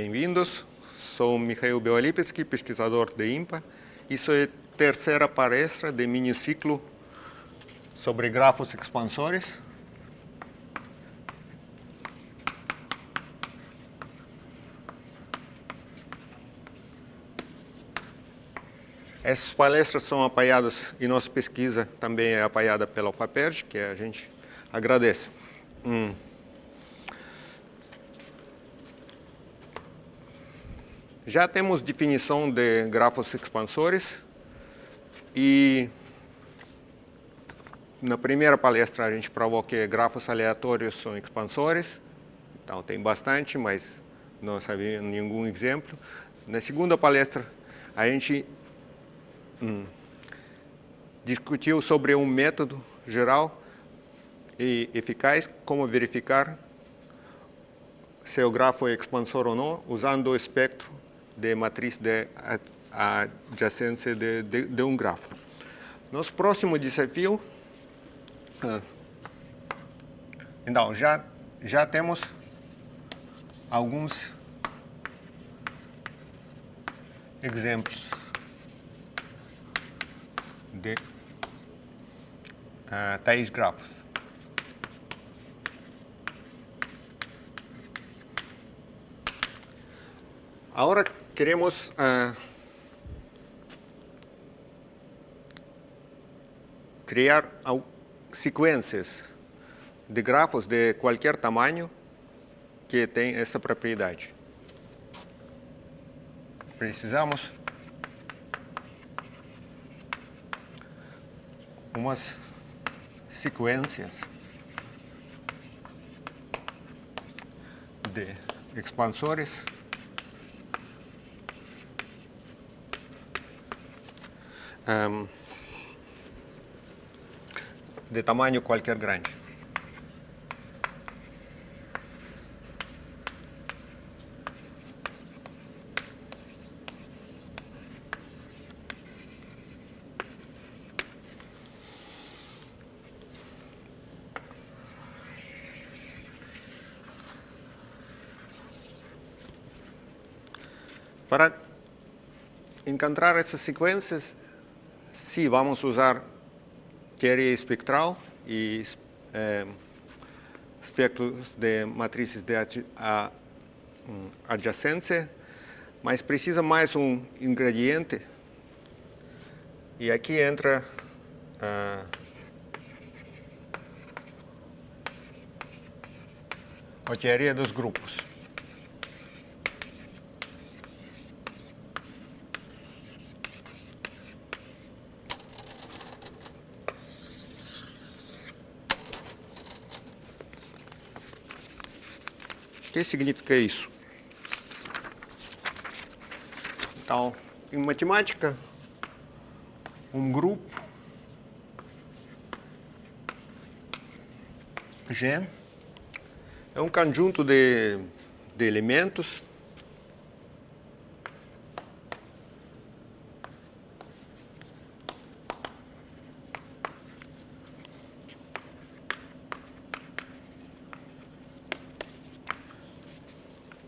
Bem-vindos. Sou Mikhail Bialipetsky, pesquisador de INPA, e sou a terceira palestra de miniciclo sobre grafos expansores. Essas palestras são apoiadas e nossa pesquisa também é apoiada pela UFAPERJ, que a gente agradece. Já temos definição de grafos expansores e na primeira palestra a gente provou que grafos aleatórios são expansores. Então tem bastante, mas não sabia nenhum exemplo. Na segunda palestra a gente discutiu sobre um método geral e eficaz, como verificar se o grafo é expansor ou não, usando o espectro de matriz de adjacência de um grafo. Nosso próximo desafio, então, já temos alguns exemplos de tais grafos. Agora queremos criar sequências de grafos de qualquer tamanho que tem essa propriedade. Precisamos umas sequências de expansores de tamanho qualquer grande. Para encontrar essas sequências, sim, vamos usar teoria espectral e espectros de matrizes de adjacência, mas precisa mais um ingrediente. E aqui entra a teoria dos grupos. O que significa isso? Então, em matemática, um grupo G é um conjunto de elementos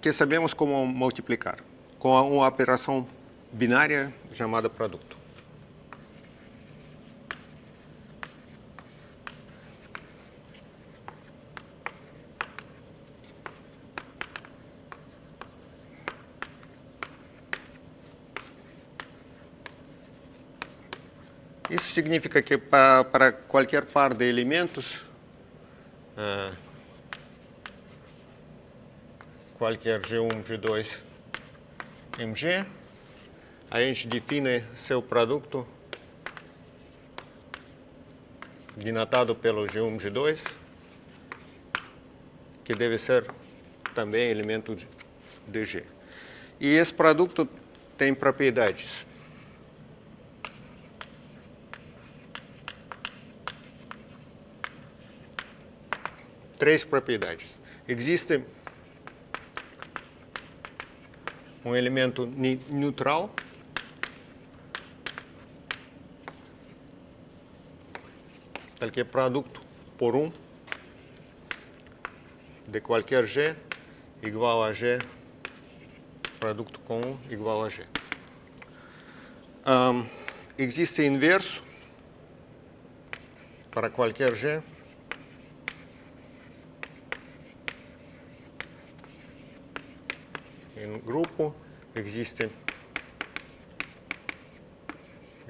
que sabemos como multiplicar com uma operação binária chamada produto. Isso significa que para qualquer par de elementos, qualquer G1, G2, MG, a gente define seu produto denotado pelo G1, G2, que deve ser também elemento de G. E esse produto tem propriedades. Três propriedades. Existe um elemento neutral, tal que é produto por 1 de qualquer G igual a G produto com 1 igual a G. Existe inverso para qualquer G. Em grupo existe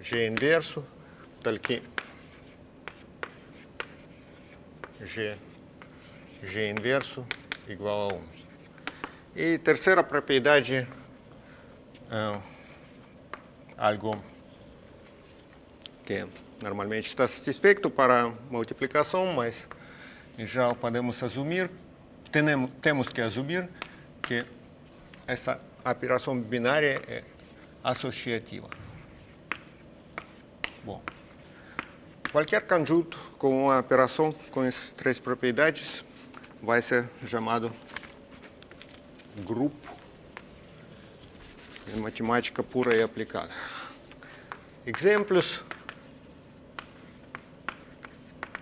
G inverso, tal que G inverso igual a 1. E terceira propriedade, algo que normalmente está satisfeito para multiplicação, mas em geral podemos assumir, temos que assumir que essa operação binária é associativa. Bom, qualquer conjunto com uma operação com essas três propriedades vai ser chamado grupo em matemática pura e aplicada. Exemplos.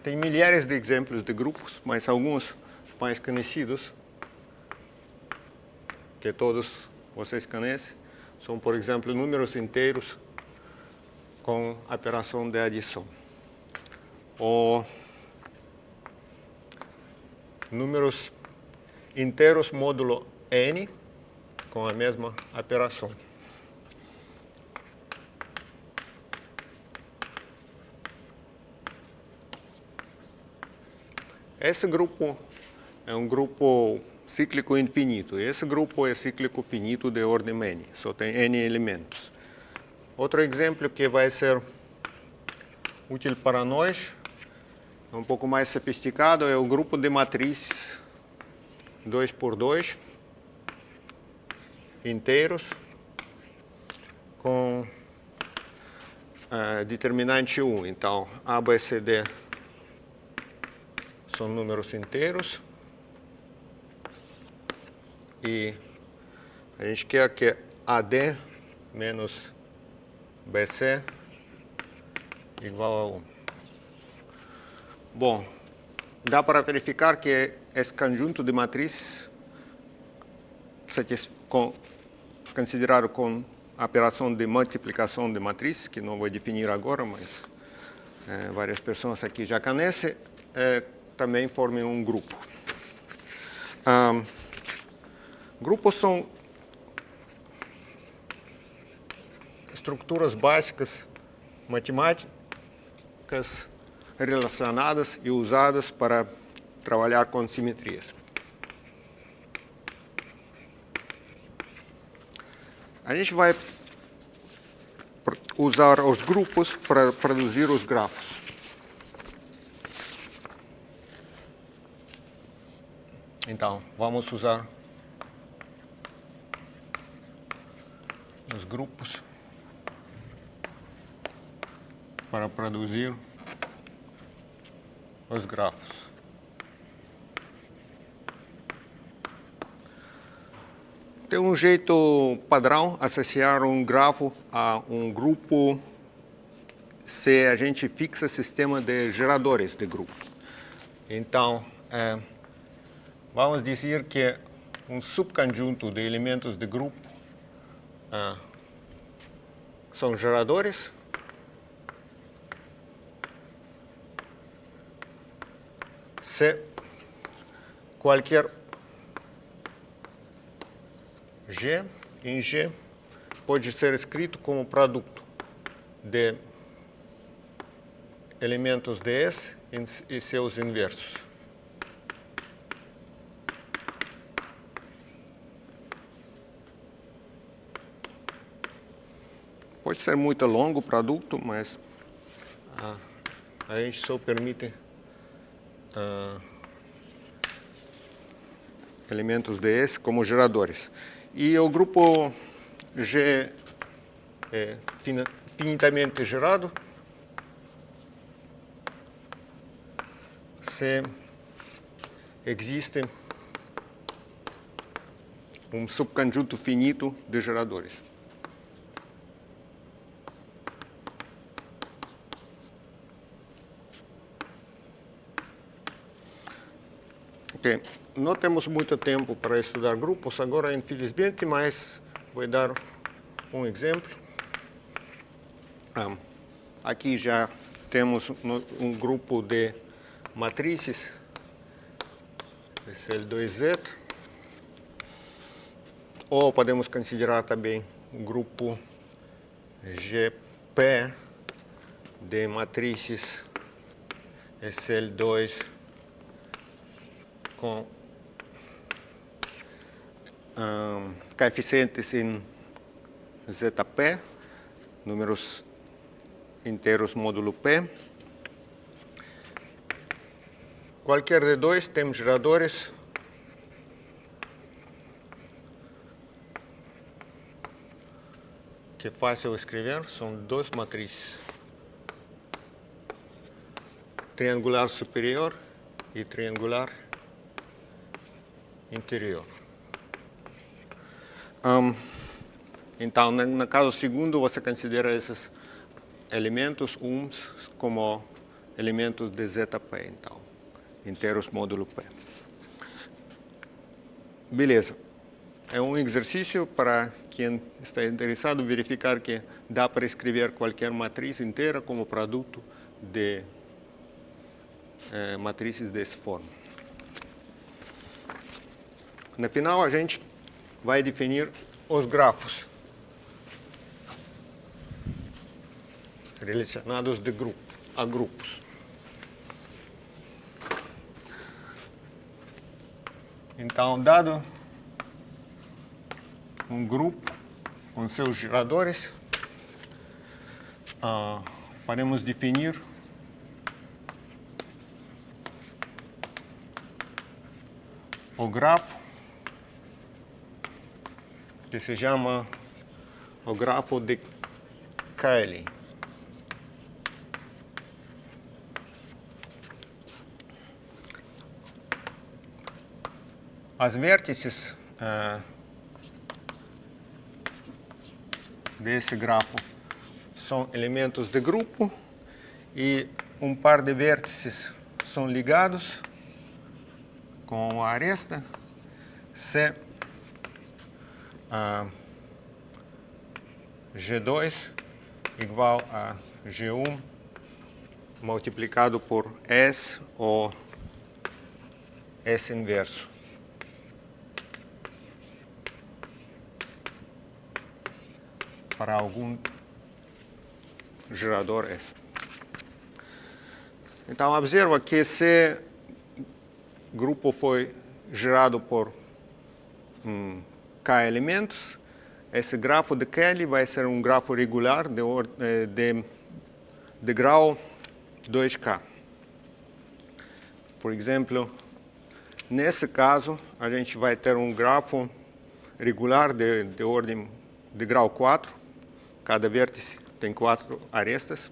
Tem milhares de exemplos de grupos, mas alguns mais conhecidos, que todos vocês conhecem, são, por exemplo, números inteiros com operação de adição. Ou números inteiros módulo n com a mesma operação. Esse grupo é um grupo cíclico infinito. Esse grupo é cíclico finito de ordem n, só tem n elementos. Outro exemplo que vai ser útil para nós, um pouco mais sofisticado, é o grupo de matrizes 2×2 inteiros com determinante 1. Então, A, B, C, D são números inteiros. E a gente quer que AD menos BC igual a 1. Bom, dá para verificar que esse conjunto de matrizes, considerado com a operação de multiplicação de matrizes, que não vou definir agora, mas várias pessoas aqui já conhecem, também formam um grupo. Grupos são estruturas básicas matemáticas relacionadas e usadas para trabalhar com simetrias. A gente vai usar os grupos para produzir os grafos. Então, vamos usar os grupos para produzir os grafos. Tem um jeito padrão associar um grafo a um grupo se a gente fixa sistema de geradores de grupo. Então, vamos dizer que um subconjunto de elementos de grupo são geradores. Se qualquer G em G pode ser escrito como produto de elementos de S e seus inversos. Pode ser muito longo o produto, mas a gente só permite elementos de S como geradores. E o grupo G é finitamente gerado se existe um subconjunto finito de geradores. Ok, não temos muito tempo para estudar grupos agora, infelizmente, mas vou dar um exemplo. Aqui já temos um grupo de matrizes, SL2Z, ou podemos considerar também um grupo GP de matrizes SL2 com coeficientes em ZP, números inteiros módulo P. Qualquer de dois tem geradores que é fácil escrever, são duas matrizes, triangular superior e triangular interior. Então, no caso segundo, você considera esses elementos uns como elementos de ZP, então, inteiros módulo P. Beleza. É um exercício para quem está interessado verificar que dá para escrever qualquer matriz inteira como produto de matrizes dessa forma. No final, a gente vai definir os grafos relacionados a grupos. Então, dado um grupo com seus geradores, podemos definir o grafo que se chama o grafo de Cayley. As vértices desse grafo são elementos de grupo e um par de vértices são ligados com a aresta se G2 igual a G1 multiplicado por S ou S inverso. Para algum gerador S. Então, observa que se grupo foi gerado por K elementos, esse grafo de Cayley vai ser um grafo regular de grau 2K. Por exemplo, nesse caso, a gente vai ter um grafo regular de ordem de grau 4. Cada vértice tem 4 arestas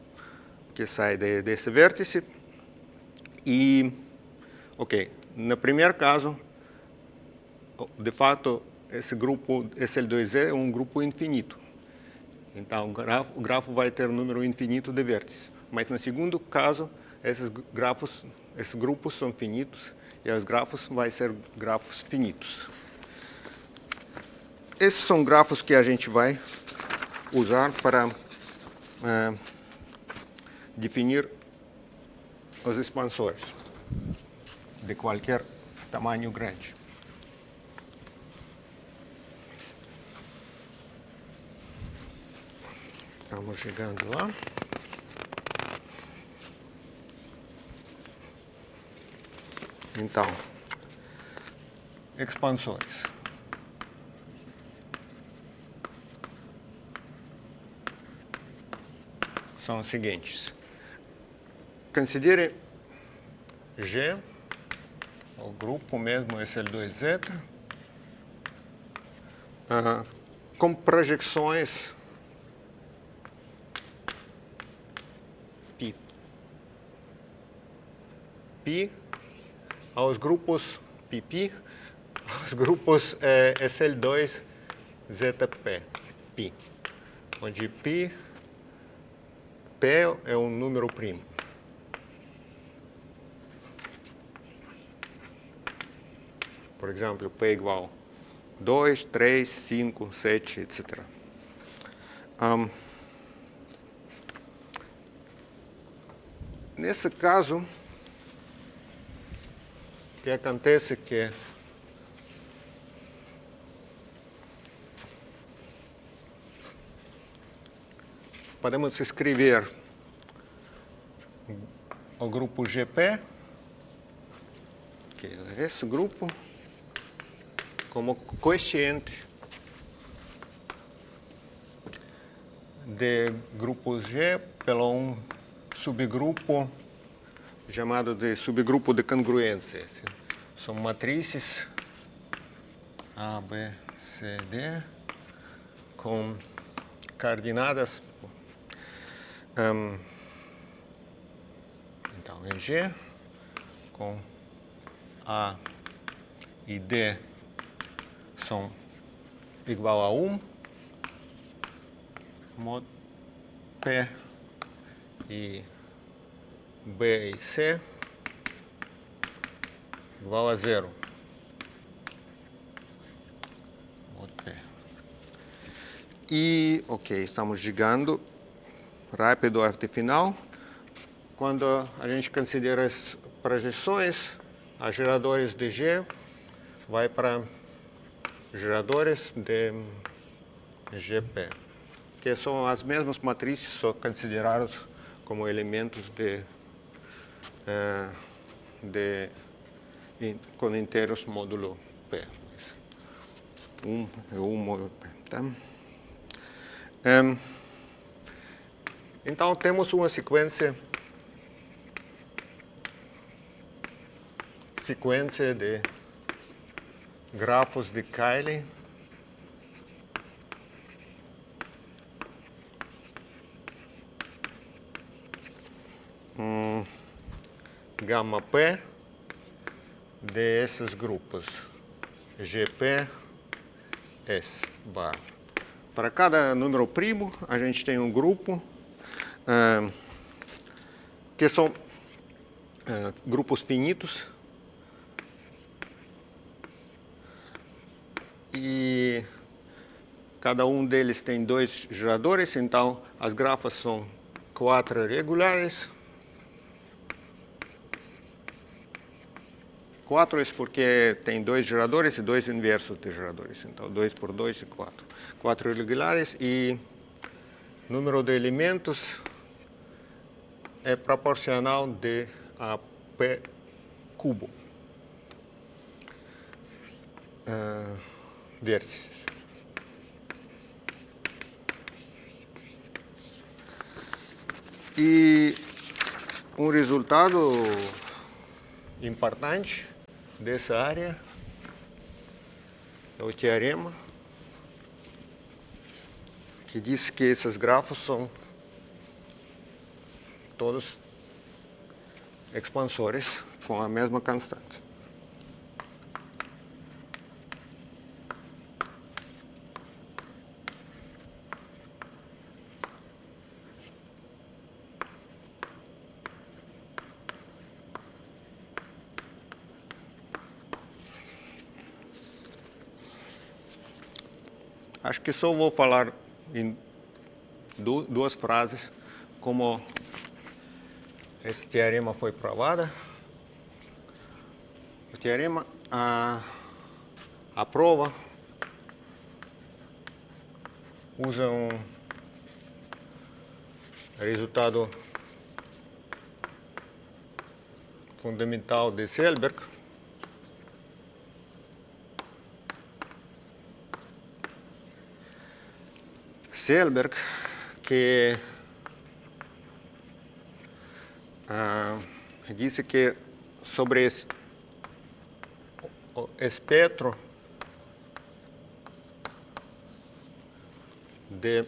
que saem desse vértice. E, ok, no primeiro caso, de fato, esse grupo SL2Z é um grupo infinito. Então, o grafo vai ter um número infinito de vértices. Mas no segundo caso, esses grupos são finitos e os grafos vão ser grafos finitos. Esses são grafos que a gente vai usar para definir os expansores de qualquer tamanho grande. Estamos chegando lá. Então, expansores. São os seguintes. Considere G, o grupo mesmo SL2Z, com projeções π aos grupos π, aos grupos SL2 ZP, π, onde P é um número primo. Por exemplo, P igual 2, 3, 5, 7, etc. Nesse caso, o que acontece é que podemos escrever o grupo GP, que é esse grupo, como coeficiente de grupos G pelo um subgrupo chamado de subgrupo de congruência. São matrizes A, B, C, D com coordenadas. Então, em G, com A e D são igual a 1, mod P e B e C igual a 0. Mod P. E, ok, estamos chegando rápido até o final. Quando a gente considera as projeções, a geradores de G vai para geradores de GP, que são as mesmas matrizes, só consideradas como elementos com inteiros módulo P. É um módulo P. Tá? Então, temos uma sequência de grafos de Cayley gama P desses grupos GP, S bar. Para cada número primo, a gente tem um grupo que são grupos finitos. E cada um deles tem 2 geradores, então as grafas são 4 regulares. 4 é porque tem 2 geradores e 2 inversos de geradores. Então, 2 por 2 é 4. 4 regulares e o número de elementos é proporcional a P cubo. Vértices. E um resultado importante dessa área é o teorema que diz que esses grafos são todos expansores com a mesma constante. Acho que só vou falar em 2 frases como esse teorema foi provado. O teorema, a prova usa um resultado fundamental de Selberg. Selberg, que disse que sobre o espectro de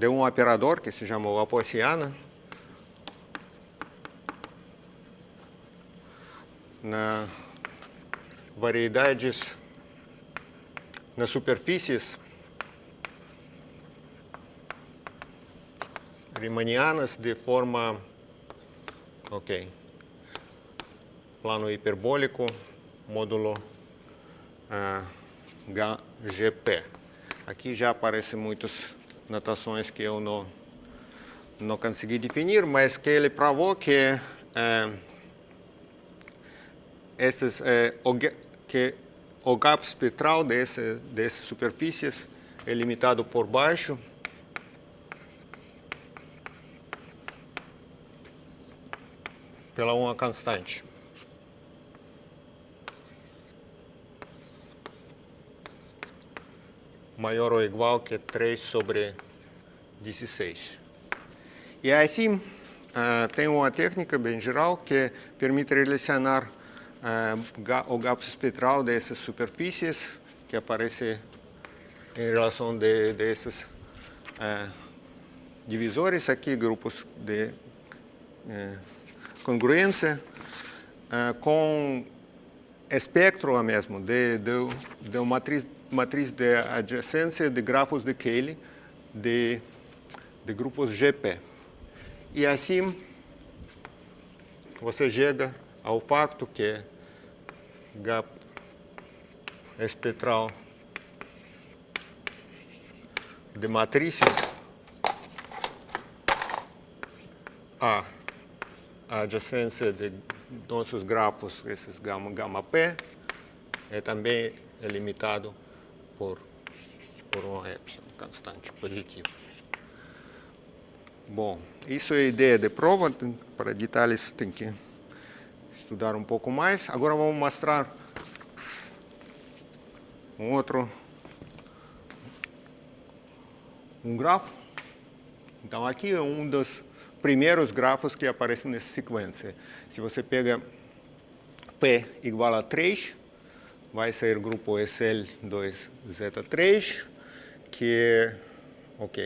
um operador que se chama Laplaciana, na variedades, nas superfícies riemannianas de forma, plano hiperbólico módulo GP. Aqui já aparecem muitas notações que eu não consegui definir, mas que ele provou que que o gap espectral dessas superfícies é limitado por baixo pela uma constante. Maior ou igual que 3 sobre 16. E assim, tem uma técnica bem geral que permite relacionar o gap espectral dessas superfícies que aparece em relação desses divisores aqui, grupos de congruência, com espectro mesmo, de uma matriz de adjacência de grafos de Cayley de grupos GP. E assim, você chega ao fato que gap espectral de matrizes a adjacência de nossos grafos, esses gama P, também é limitado por uma epsilon constante positiva. Bom, isso é a ideia de prova. Para detalhes tem que estudar um pouco mais. Agora vamos mostrar um grafo. Então aqui é um dos primeiros grafos que aparecem nessa sequência. Se você pega P igual a 3, vai ser grupo SL2Z3, que é,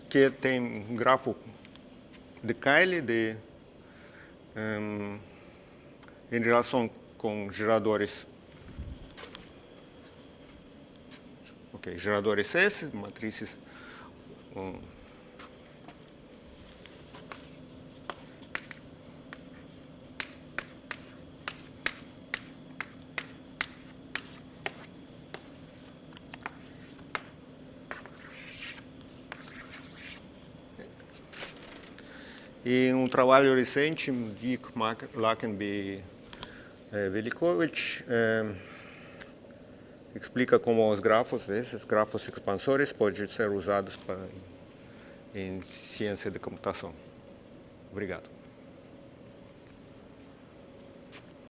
que tem um grafo de Cayley em relação com geradores. Geradores S, matrizes. E um trabalho recente, Dick Lackenby Velikovic, explica como os grafos, esses grafos expansores, podem ser usados em ciência de computação. Obrigado.